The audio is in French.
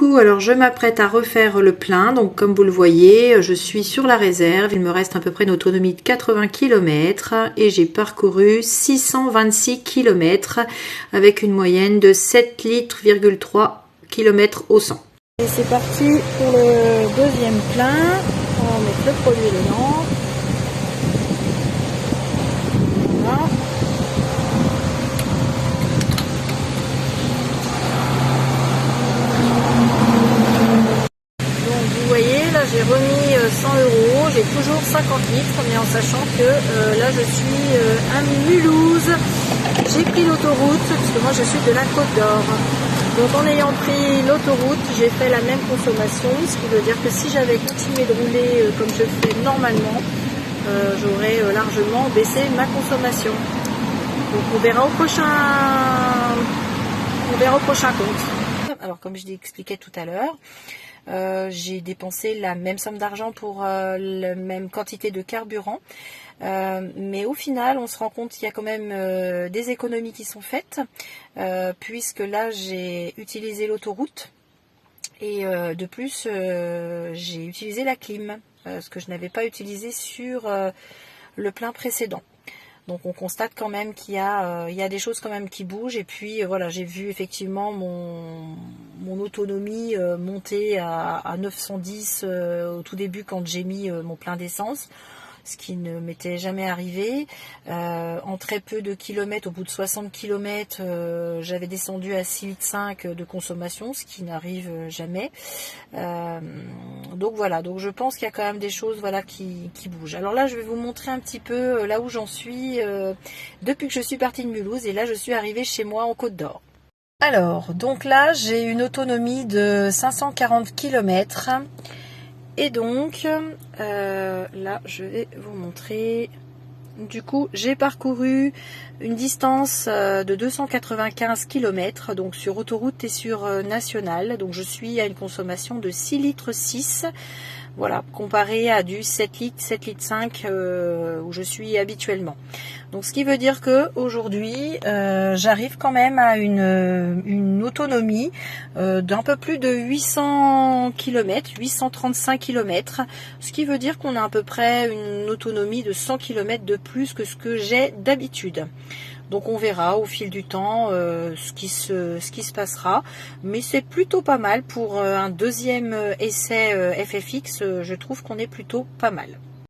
Coucou, alors je m'apprête à refaire le plein, donc comme vous le voyez, je suis sur la réserve, il me reste à peu près une autonomie de 80 km et j'ai parcouru 626 km avec une moyenne de 7,3 litres km au 100. Et c'est parti pour le deuxième plein, on va mettre le produit dedans. Voilà. J'ai remis 100 €, j'ai toujours 50 litres, mais en sachant que là je suis à Mulhouse. J'ai pris l'autoroute, parce que moi je suis de la Côte d'Or. Donc en ayant pris l'autoroute, j'ai fait la même consommation, ce qui veut dire que si j'avais continué de rouler comme je fais normalement, j'aurais largement baissé ma consommation. Donc on verra au prochain compte. Alors comme je l'expliquais tout à l'heure, j'ai dépensé la même somme d'argent pour la même quantité de carburant, mais au final on se rend compte qu'il y a quand même des économies qui sont faites, puisque là j'ai utilisé l'autoroute et de plus j'ai utilisé la clim, ce que je n'avais pas utilisé sur le plein précédent. Donc on constate quand même qu'il y a des choses quand même qui bougent. Et puis voilà, j'ai vu effectivement mon autonomie monter à 910 au tout début quand j'ai mis mon plein d'essence, ce qui ne m'était jamais arrivé. En très peu de kilomètres, au bout de 60 km, j'avais descendu à 6,5 litres de consommation, ce qui n'arrive jamais. Donc voilà, donc je pense qu'il y a quand même des choses voilà, qui bougent. Alors là, je vais vous montrer un petit peu là où j'en suis depuis que je suis partie de Mulhouse, et là je suis arrivée chez moi en Côte d'Or. Alors, donc là, j'ai une autonomie de 540 km. Et donc, là, je vais vous montrer. Du coup, j'ai parcouru une distance de 295 km, donc sur autoroute et sur nationale. Donc, je suis à une consommation de 6,6 litres. Voilà, comparé à du 7 litres, 7,5 litres où je suis habituellement. Donc ce qui veut dire que aujourd'hui j'arrive quand même à une autonomie d'un peu plus de 800 km, 835 km, ce qui veut dire qu'on a à peu près une autonomie de 100 km de plus que ce que j'ai d'habitude. Donc on verra au fil du temps ce qui se passera. Mais c'est plutôt pas mal pour un deuxième essai FFX. Je trouve qu'on est plutôt pas mal.